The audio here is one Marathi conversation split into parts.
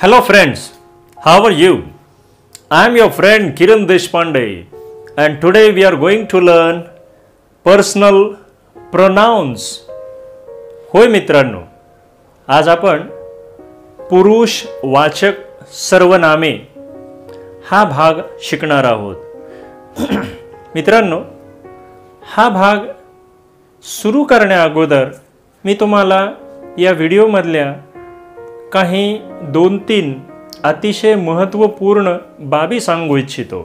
Hello friends, how are you? I am your friend Kiran Deshpande and today we are going to learn personal pronouns. होय मित्रांनो, आज आपण पुरुष वाचक सर्वनामे हा भाग शिकणार आहोत. मित्रांनो, हा भाग सुरू करण्या अगोदर मी तुम्हाला या व्हिडिओमधल्या काही 2-3 अतिशय महत्त्वपूर्ण बाबी सांगू इच्छितो.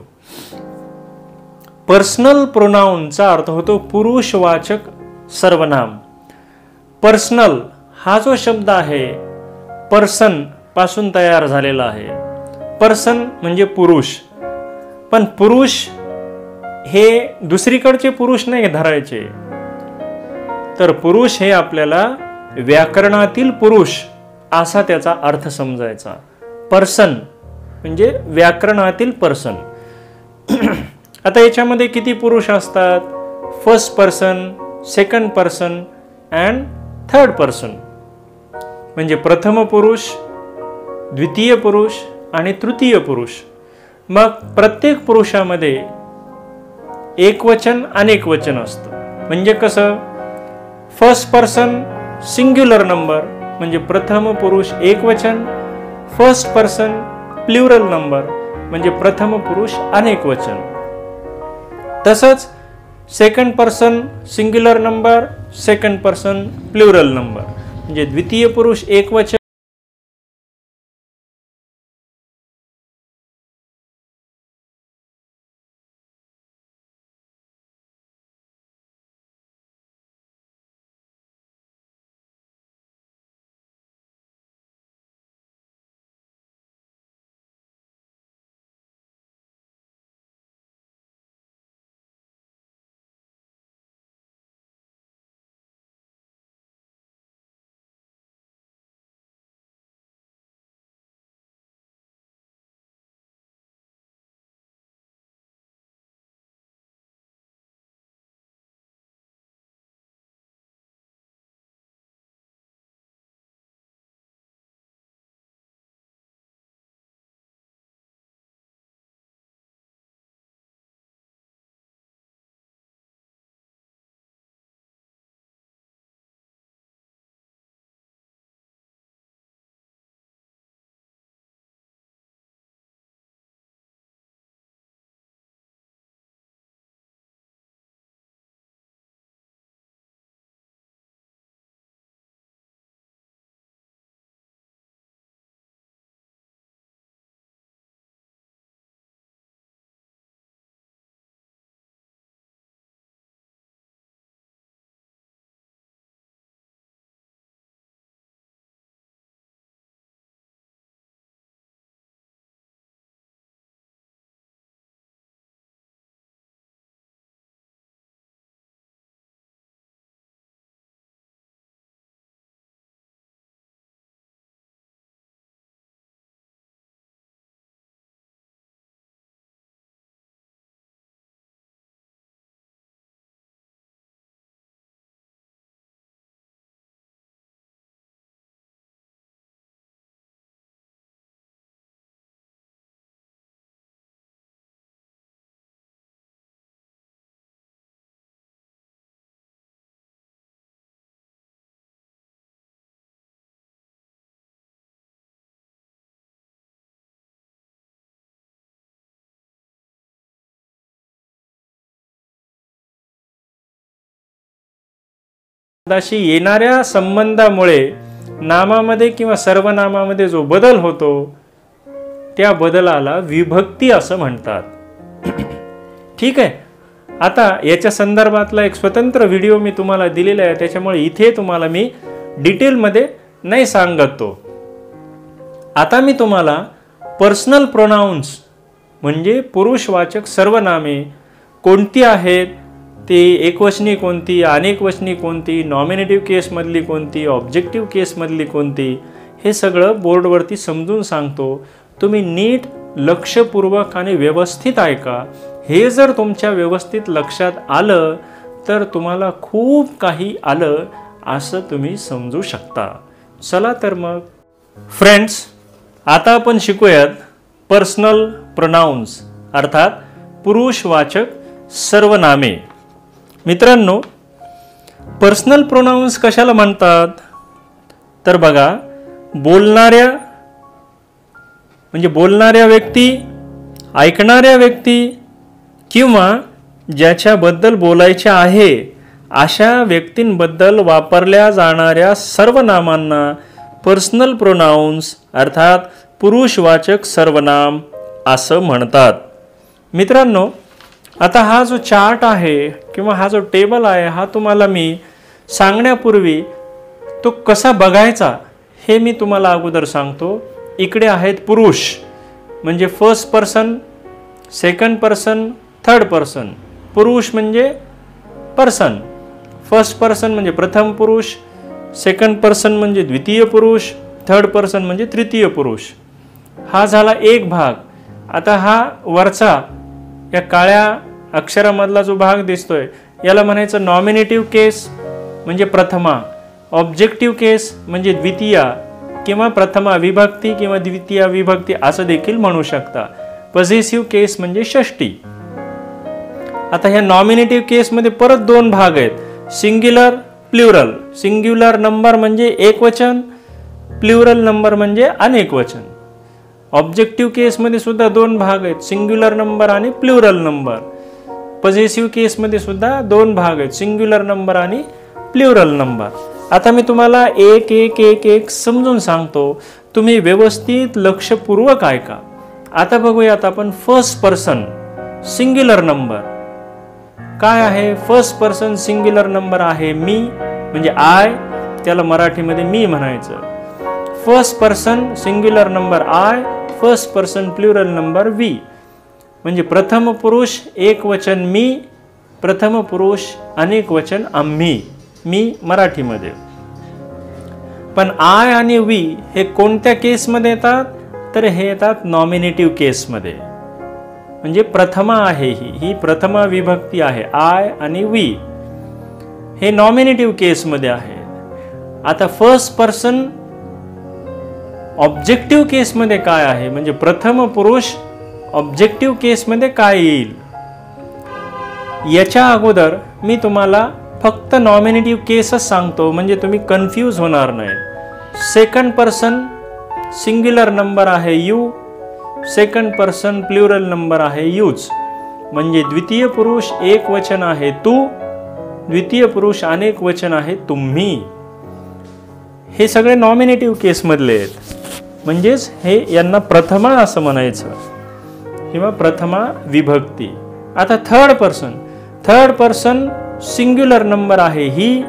पर्सनल प्रोनाउनचा अर्थ होतो पुरुषवाचक सर्वनाम. पर्सनल हा जो शब्द आहे पर्सन पासून तयार झालेला आहे. पर्सन म्हणजे पुरुष, पण पुरुष हे दुसरीकडचे पुरुष नाही धरायचे, तर पुरुष हे आपल्याला व्याकरणातील पुरुष असा त्याचा अर्थ समजायचा. पर्सन म्हणजे व्याकरणातील पर्सन. आता याच्यामध्ये किती पुरुष असतात? First person, second person and third person. म्हणजे प्रथम पुरुष, द्वितीय पुरुष आणि तृतीय पुरुष. मग प्रत्येक पुरुषामध्ये एकवचन अनेकवचन असतं. म्हणजे कसं? फर्स्ट पर्सन सिंग्युलर नंबर म्हणजे प्रथम पुरुष एकवचन, फर्स्ट पर्सन प्लुरल नंबर म्हणजे प्रथम पुरुष अनेकवचन. तसंच second person singular number, second person plural number म्हणजे द्वितीय पुरुष एकवचन, अशी येणाऱ्या संबंधामुळे नामामध्ये किंवा सर्वनामामध्ये जो बदल होतो त्या बदलाला विभक्ती असं म्हणतात. ठीक आहे. आता याच्या संदर्भातला एक स्वतंत्र व्हिडिओ मी तुम्हाला दिलेला आहे, त्याच्यामुळे इथे तुम्हाला मी डिटेलमध्ये नाही सांगत तो. आता मी तुम्हाला पर्सनल प्रोनाउन्स म्हणजे पुरुषवाचक सर्वनामे कोणती आहेत, ती एकवचनी कोणती, अनेकवचनी कोणती, नॉमिनेटिव्ह केसमधली कोणती, ऑब्जेक्टिव्ह केसमधली कोणती, हे सगळं बोर्डवरती समजून सांगतो. तुम्ही नीट लक्षपूर्वक आणि व्यवस्थित ऐका. हे जर तुमच्या व्यवस्थित लक्षात आलं तर तुम्हाला खूप काही आलं असं तुम्ही समजू शकता. चला तर मग फ्रेंड्स, आता आपण शिकूयात पर्सनल प्रोनाउन्स अर्थात पुरुषवाचक सर्वनामे. मित्रांनो, पर्सनल प्रोनाउन्स कशाला म्हणतात तर बघा, बोलणाऱ्या व्यक्ती, ऐकणाऱ्या व्यक्ती किंवा ज्याच्याबद्दल बोलायचे आहे अशा व्यक्तींबद्दल वापरल्या जाणाऱ्या सर्वनामांना पर्सनल प्रोनाउन्स अर्थात पुरुषवाचक सर्वनाम असं म्हणतात. मित्रांनो, आता हा जो चार्ट आहे किंवा हा जो टेबल आहे हा तुम्हाला मी सांगण्यापूर्वी तो कसा बघायचा हे मी तुम्हाला अगोदर सांगतो. इकडे आहेत पुरुष म्हणजे first person, second person, third person. पुरुष म्हणजे पर्सन, फर्स्ट पर्सन म्हणजे प्रथम पुरुष, सेकंड पर्सन म्हणजे द्वितीय पुरुष, थर्ड पर्सन म्हणजे तृतीय पुरुष. हा झाला एक भाग. आता हा वरचा या काळ्या अक्षरामधला जो भाग दिसतोय याला म्हणायचं नॉमिनेटिव्ह केस म्हणजे प्रथमा, ऑब्जेक्टिव्ह केस म्हणजे द्वितीया किंवा प्रथमा विभक्ती किंवा द्वितीया विभक्ती असं देखील म्हणू शकता. पॉझेसिव्ह केस म्हणजे षष्टी. आता ह्या नॉमिनेटिव्ह केसमध्ये परत दोन भाग आहेत, सिंग्युलर, प्लुरल. सिंग्युलर नंबर म्हणजे एकवचन, प्लुरल नंबर म्हणजे अनेकवचन. ऑब्जेक्टिव्ह केसमध्ये सुद्धा दोन भाग आहेत, सिंग्युलर नंबर आणि प्लुरल नंबर. पॉझेसिव्ह केसमध्ये सुद्धा दोन भाग आहेत, सिंग्युलर नंबर आणि प्लुरल नंबर. आता मी तुम्हाला एक एक एक एक समजून सांगतो, तुम्ही व्यवस्थित लक्षपूर्वक ऐका. आता बघूयात आपण फर्स्ट पर्सन सिंग्युलर नंबर काय आहे. फर्स्ट पर्सन सिंग्युलर नंबर आहे मी म्हणजे आय, त्याला मराठीमध्ये मी म्हणायचं. First person singular number I, first person plural number we म्हणजे प्रथम पुरुष एक वचन मी, प्रथम पुरुष अनेक वचन आम्ही, मी मराठीमध्ये. पण आय आणि वी हे कोणत्या केसमध्ये येतात तर हे येतात नॉमिनेटिव्ह केसमध्ये. म्हणजे प्रथमा आहे, ही प्रथमा विभक्ती आहे. आय आणि वी हे नॉमिनेटिव्ह केसमध्ये आहे. आता फर्स्ट पर्सन ऑब्जेक्टिव्ह केसमध्ये काय आहे म्हणजे प्रथम पुरुष ऑब्जेक्टिव्ह केसमध्ये काय येईल. याच्या अगोदर मी तुम्हाला फक्त नॉमिनेटिव्ह केसच सांगतो म्हणजे तुम्ही कन्फ्यूज होणार नाही. सेकंड पर्सन सिंग्युलर नंबर आहे you, second person plural number आहे यूज म्हणजे द्वितीय पुरुष एक वचन आहे तू, द्वितीय पुरुष अनेक वचन आहे तुम्ही. हे सगळे नॉमिनेटिव्ह केसमधले आहेत. म्हणजेच हे यांना प्रथमा असं म्हणायचं किंवा प्रथमा विभक्ती. आता थर्ड पर्सन सिंग्युलर नंबर आहे ही,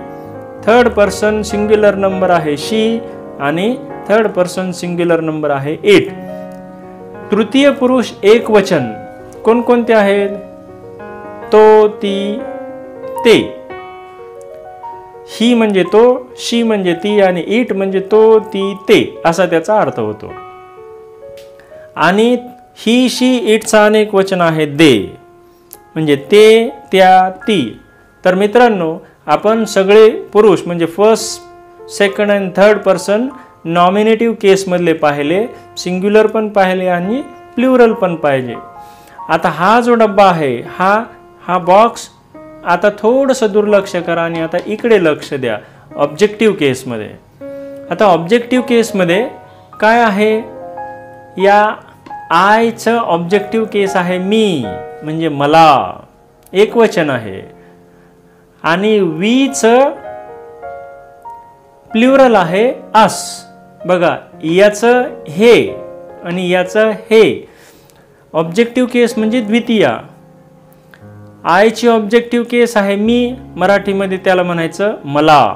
थर्ड पर्सन सिंग्युलर नंबर आहे शी आणि थर्ड पर्सन सिंग्युलर नंबर आहे इट. तृतीय पुरुष एक वचन कोणकोणते आहेत तो, ती, ते. ही म्हणजे तो, शी म्हणजे ती आणि इट म्हणजे तो, ती, ते असा त्याचा अर्थ होतो. आणि ही, शी, इटचा अनेक वचन आहे दे म्हणजे ते, त्या, ती. तर मित्रांनो, आपण सगळे पुरुष म्हणजे फर्स्ट, सेकंड आणि थर्ड पर्सन नॉमिनेटिव्ह केसमधले पाहिले, सिंग्युलर पण पाहिले आणि प्लुरल पण पाहिजे. आता हा जो डब्बा आहे हा बॉक्स आता थोडंसं दुर्लक्ष करा आणि आता इकडे लक्ष द्या ऑब्जेक्टिव्ह केसमध्ये. आता ऑब्जेक्टिव्ह केसमध्ये काय आहे, या आयचं ऑब्जेक्टिव्ह केस आहे मी म्हणजे मला, एक वचन आहे. आणि वीचं प्लुरल आहे अस. बघा, याचं हे आणि याचं हे. ऑब्जेक्टिव्ह केस म्हणजे द्वितीया. आयची ऑब्जेक्टिव्ह केस आहे मी, मराठीमध्ये त्याला म्हणायचं मला.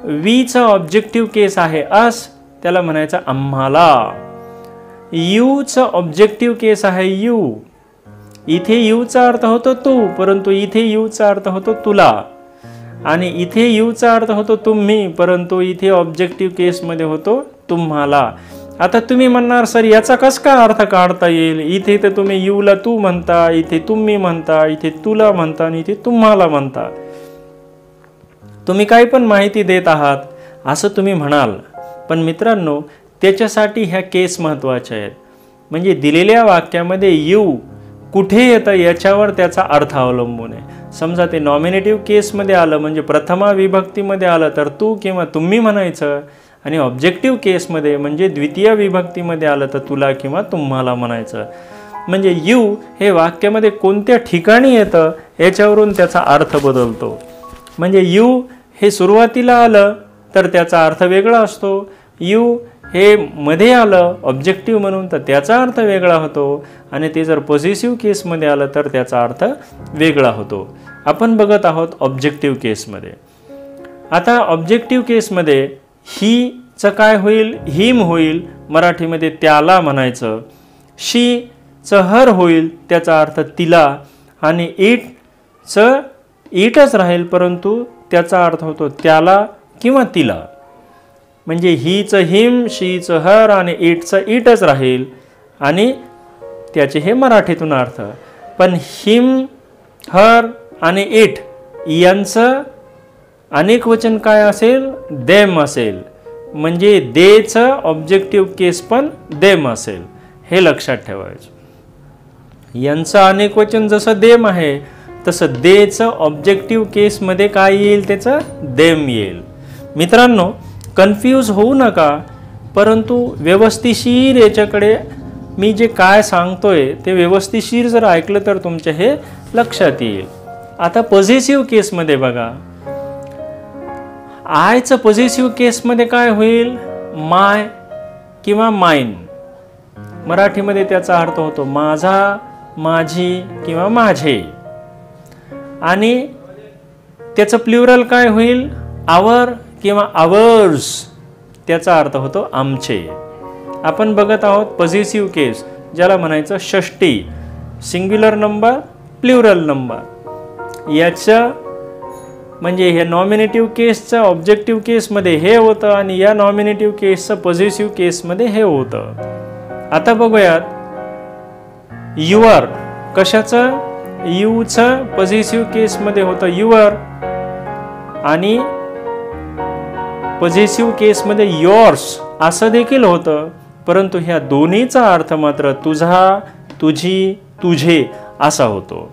वीचं ऑब्जेक्टिव्ह केस आहे अस, त्याला म्हणायचं आम्हाला. यूचं ऑब्जेक्टिव्ह केस आहे यू. इथे यूचा अर्थ होतो तू, परंतु इथे यूचा अर्थ होतो तुला. आणि इथे यूचा अर्थ होतो तुम्ही, परंतु इथे ऑब्जेक्टिव्ह केसमध्ये होतो तुम्हाला. आता तुम्ही म्हणणार सर याचा कसा काय अर्थ काढता येईल, इथे तर तुम्ही यूला तू म्हणता, इथे तुम्ही म्हणता, इथे तुला म्हणता आणि इथे तुम्हाला म्हणता. तुम्ही काही पण माहिती देत आहात असं तुम्ही म्हणाल. पण मित्रांनो, त्याच्यासाठी ह्या केस महत्त्वाच्या आहेत. म्हणजे दिलेल्या वाक्यामध्ये यू कुठे येतं याच्यावर त्याचा अर्थ अवलंबून आहे. समजा ते नॉमिनेटिव्ह केसमध्ये आलं म्हणजे प्रथमा विभक्तीमध्ये आलं तर तू किंवा तुम्ही म्हणायचं, आणि ऑब्जेक्टिव्ह केसमध्ये म्हणजे द्वितीय विभक्तीमध्ये आलं तर तुला किंवा तुम्हाला म्हणायचं. म्हणजे यू हे वाक्यामध्ये कोणत्या ठिकाणी येतं याच्यावरून त्याचा अर्थ बदलतो. म्हणजे यू हे सुरुवातीला आलं तर त्याचा अर्थ वेगळा असतो, यू हे मध्ये आलं ऑब्जेक्टिव्ह म्हणून तर त्याचा अर्थ वेगळा होतो, आणि ते जर पॉझिटिव्ह केसमध्ये आलं तर त्याचा अर्थ वेगळा होतो. आपण बघत आहोत ऑब्जेक्टिव्ह केसमध्ये. आता ऑब्जेक्टिव्ह केसमध्ये हीचं काय होईल, हिम होईल, मराठीमध्ये त्याला म्हणायचं. शीचं हर होईल, त्याचा अर्थ तिला, आणि इटचं इटच राहील परंतु त्याचा अर्थ होतो त्याला किंवा तिला. म्हणजे हीचं हिम, शीचं हर आणि इटचं इटच राहील, आणि त्याचे हे मराठीतून अर्थ. पण हिम, हर आणि इट यांचं अनेक वचन काय असेल, देम असेल. म्हणजे देचं ऑब्जेक्टिव्ह केस पण देम असेल, हे लक्षात ठेवायचं. यांचं अनेक वचन जसं देम आहे तसं देचं ऑब्जेक्टिव्ह केसमध्ये काय येईल, त्याचं देम येईल. मित्रांनो, कन्फ्यूज होऊ नका, परंतु व्यवस्थिशीर याच्याकडे मी जे काय सांगतोय ते व्यवस्थिशीर जर ऐकलं तर तुमच्या हे लक्षात येईल. आता पॉझिटिव्ह केसमध्ये बघा, आयचं पॉझिटिव्ह केसमध्ये काय होईल, माय किंवा माइन. मराठीमध्ये त्याचा अर्थ होतो माझा, माझी किंवा माझे. आणि त्याचं प्लुरल काय होईल, आवर किंवा आवर्स, त्याचा अर्थ होतो आमचे. आपण बघत आहोत पॉझिटिव्ह केस, ज्याला म्हणायचं षष्टी, सिंग्युलर नंबर, प्लुरल नंबर. याचं म्हणजे हे नॉमिनेटिव्ह केसचं ऑब्जेक्टिव्ह केसमध्ये हे होतं, आणि या नॉमिनेटिव्ह केसचं पॉझिटिव्ह केसमध्ये हे होतं. आता बघूयात युअर, कशाचं, यूचं पॉझिटिव्ह केसमध्ये होतं युअर, आणि पॉझिटिव्ह केसमध्ये योर्स असं देखील होतं, परंतु ह्या दोन्हीचा अर्थ मात्र तुझा, तुझी, तुझे असा होतो.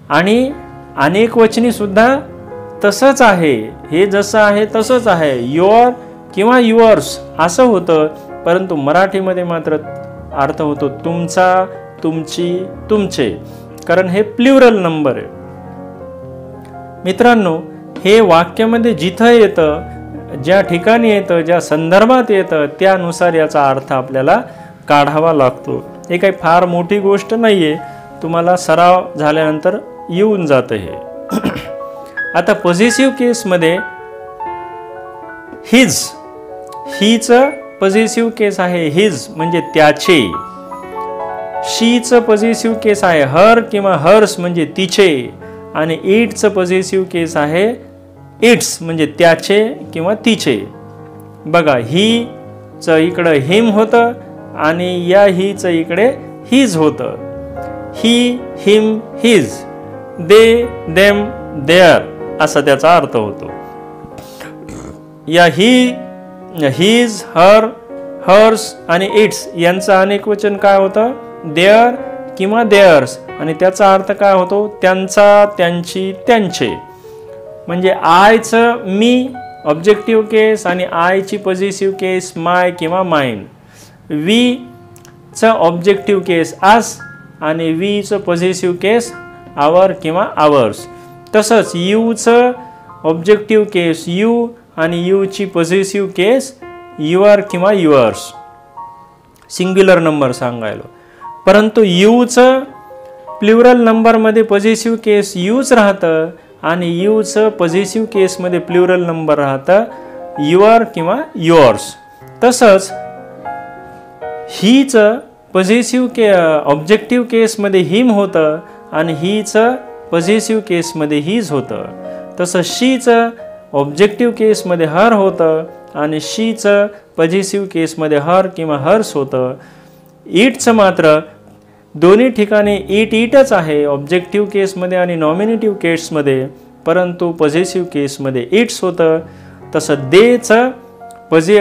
आणि अनेक वचनी सुद्धा तसंच आहे, हे जसं आहे तसंच आहे, युअर किंवा युअर्स असं होतं, परंतु मराठीमध्ये मात्र अर्थ होतो तुमचा, तुमची, तुमचे, कारण हे प्लुरल नंबर आहे. मित्रांनो, हे वाक्यामध्ये जिथं येतं, ज्या ठिकाणी येतं, ज्या संदर्भात येतं, त्यानुसार याचा अर्थ आपल्याला काढावा लागतो. हे काही फार मोठी गोष्ट नाही आहे, तुम्हाला सराव झाल्यानंतर येऊन जातं हे. आता पॉझिटिव्ह केसमध्ये हिज, हीचं पॉझिटिव्ह केस आहे हिज म्हणजे त्याचे. शीचं पॉझिटिव्ह केस आहे हर किंवा हर्स म्हणजे तिचे, आणि इटचं पॉझिटिव्ह केस आहे इट्स म्हणजे त्याचे किंवा तिचे. बघा, हीचं इकडं हिम होतं आणि या हीचं इकडे हिज होतं. ही, हिम, हिज, दे, देम, देअर असा त्याचा अर्थ होतो. या ही, हिज, हर, हर्स आणि इट्स यांचं अनेक वचन काय होतं, देअर किंवा देअर्स, आणि त्याचा अर्थ काय होतो, त्यांचा, त्यांची, त्यांचे. म्हणजे आयचं मी ऑब्जेक्टिव्ह केस आणि आयची पॉझिटिव्ह केस माय किंवा माइन. वीचं ऑब्जेक्टिव्ह केस अस आणि वीचं पॉझिटिव्ह केस आवर किंवा आवर्स. तसंच यूचं ऑब्जेक्टिव्ह केस यू आणि यूची पॉझिटिव्ह केस युअर किंवा युअर्स, सिंग्युलर नंबर सांगायला. परंतु यूचं प्लुरल नंबरमध्ये पॉझिटिव्ह केस यूच राहतं आणि यूचं पॉझिटिव्ह केसमध्ये प्लुरल नंबर राहतं युअर किंवा युअर्स. तसंच हीचं पॉझिटिव्ह ऑब्जेक्टिव्ह केसमध्ये हिम होतं आणि हीचं पॉझिटिव्ह केसमध्ये हिज होतं. तसं शीचं ऑब्जेक्टिव्ह केसमध्ये हर होतं आणि शीचं पॉझिटिव्ह केसमध्ये हर किंवा हर्स होतं. इटचं मात्र दोन्ही ठिकाणी इटच आहे ऑब्जेक्टिव्ह केसमध्ये आणि नॉमिनेटिव्ह केसमध्ये, परंतु पॉझिटिव्ह केसमध्ये इट्स होतं. तसं देचं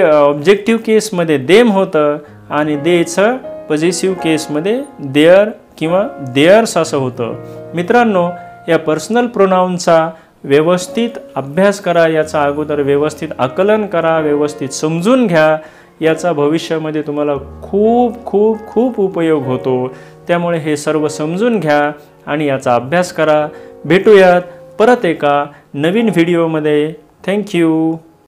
ऑब्जेक्टिव्ह केसमध्ये देम होतं आणि देचं पॉझिटिव्ह केसमध्ये देअर किंवा देअर्स असं होतं. मित्रांनो, या पर्सनल प्रोनाऊनचा व्यवस्थित अभ्यास करा, याचा अगोदर व्यवस्थित आकलन करा, व्यवस्थित समजून घ्या. याचा भविष्यामध्ये तुम्हाला खूप खूप खूप उपयोग होतो. त्यामुळे हे सर्व समजून घ्या आणि याचा अभ्यास करा. भेटूयात परत एका नवीन व्हिडिओमध्ये. थँक्यू.